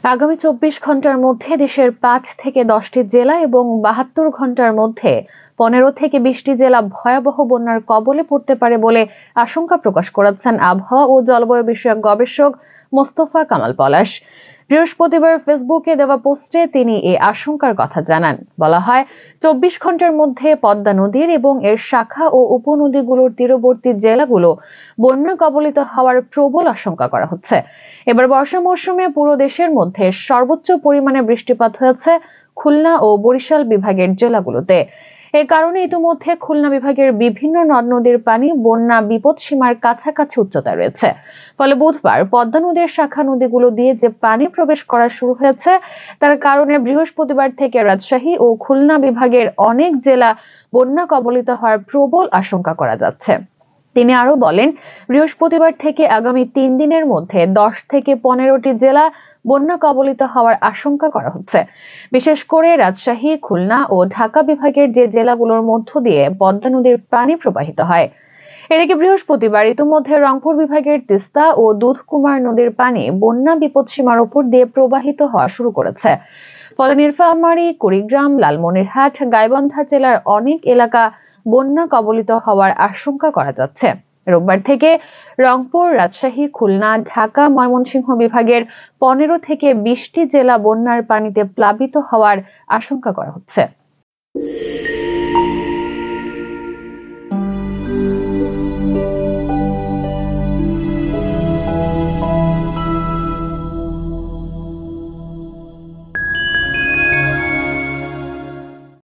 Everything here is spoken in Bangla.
আগামী ২৪ ঘন্টার মধ্যে দেশের ৫ থেকে ১০টি জেলা এবং ৭২ ঘন্টার মধ্যে ১৫ থেকে ২০টি জেলা ভয়াবহ বন্যার কবলে পড়তে পারে বলে আশঙ্কা প্রকাশ করেছেন আবহাওয়া ও জলবায়ু বিষয়ক গবেষক মোস্তফা কামাল পলাশ। বৃহস্পতিবার ফেসবুকে দেওয়া পোস্টে তিনি এই আশঙ্কার কথা জানান। বলা হয়, ২৪ ঘন্টার মধ্যে পদ্মা নদীর এবং এর শাখা ও উপনদীগুলোর তীরবর্তী জেলাগুলো বন্যা কবলিত হওয়ার প্রবল আশঙ্কা করা হচ্ছে। এবার বর্ষা মৌসুমে পুরো দেশের মধ্যে সর্বোচ্চ পরিমাণে বৃষ্টিপাত হয়েছে খুলনা ও বরিশাল বিভাগের জেলাগুলোতে। এ কারণে ইতিমধ্যে খুলনা বিভাগের বিভিন্ন নদ নদীর পানি বন্যা বিপদসীমার কাছাকাছি উচ্চতায় রয়েছে। ফলে বুধবার পদ্মা নদীর শাখা নদীগুলো দিয়ে যে পানি প্রবেশ করা শুরু হয়েছে, তার কারণে বৃহস্পতিবার থেকে রাজশাহী ও খুলনা বিভাগের অনেক জেলা বন্যা কবলিত হওয়ার প্রবল আশঙ্কা করা যাচ্ছে। তিনি আরো বলেন, বৃহস্পতিবার থেকে আগামী ৩ দিনের মধ্যে ১০ থেকে ১৫টি জেলা বন্যা কবলিত হওয়ার আশঙ্কা করা হচ্ছে। বিশেষ করে রাজশাহী, খুলনা ও ঢাকা বিভাগের যে জেলাগুলোর মধ্য দিয়ে পদ্মা নদীর পানি প্রবাহিত হয়। এদিকে বৃহস্পতিবার ইতিমধ্যে রংপুর বিভাগের তিস্তা ও দুধকুমার নদীর পানি বন্যা বিপদসীমার উপর দিয়ে প্রবাহিত হওয়া শুরু করেছে। ফলে নীলফামারী, কুড়িগ্রাম, লালমনিরহাট, গাইবান্ধা জেলার অনেক এলাকা বন্যা কবলিত হওয়ার আশঙ্কা করা যাচ্ছে। রোববার থেকে রংপুর, রাজশাহী, খুলনা, ঢাকা, ময়মনসিংহ বিভাগের ১৫ থেকে ২০টি জেলা বন্যার পানিতে প্লাবিত হওয়ার আশঙ্কা করা হচ্ছে।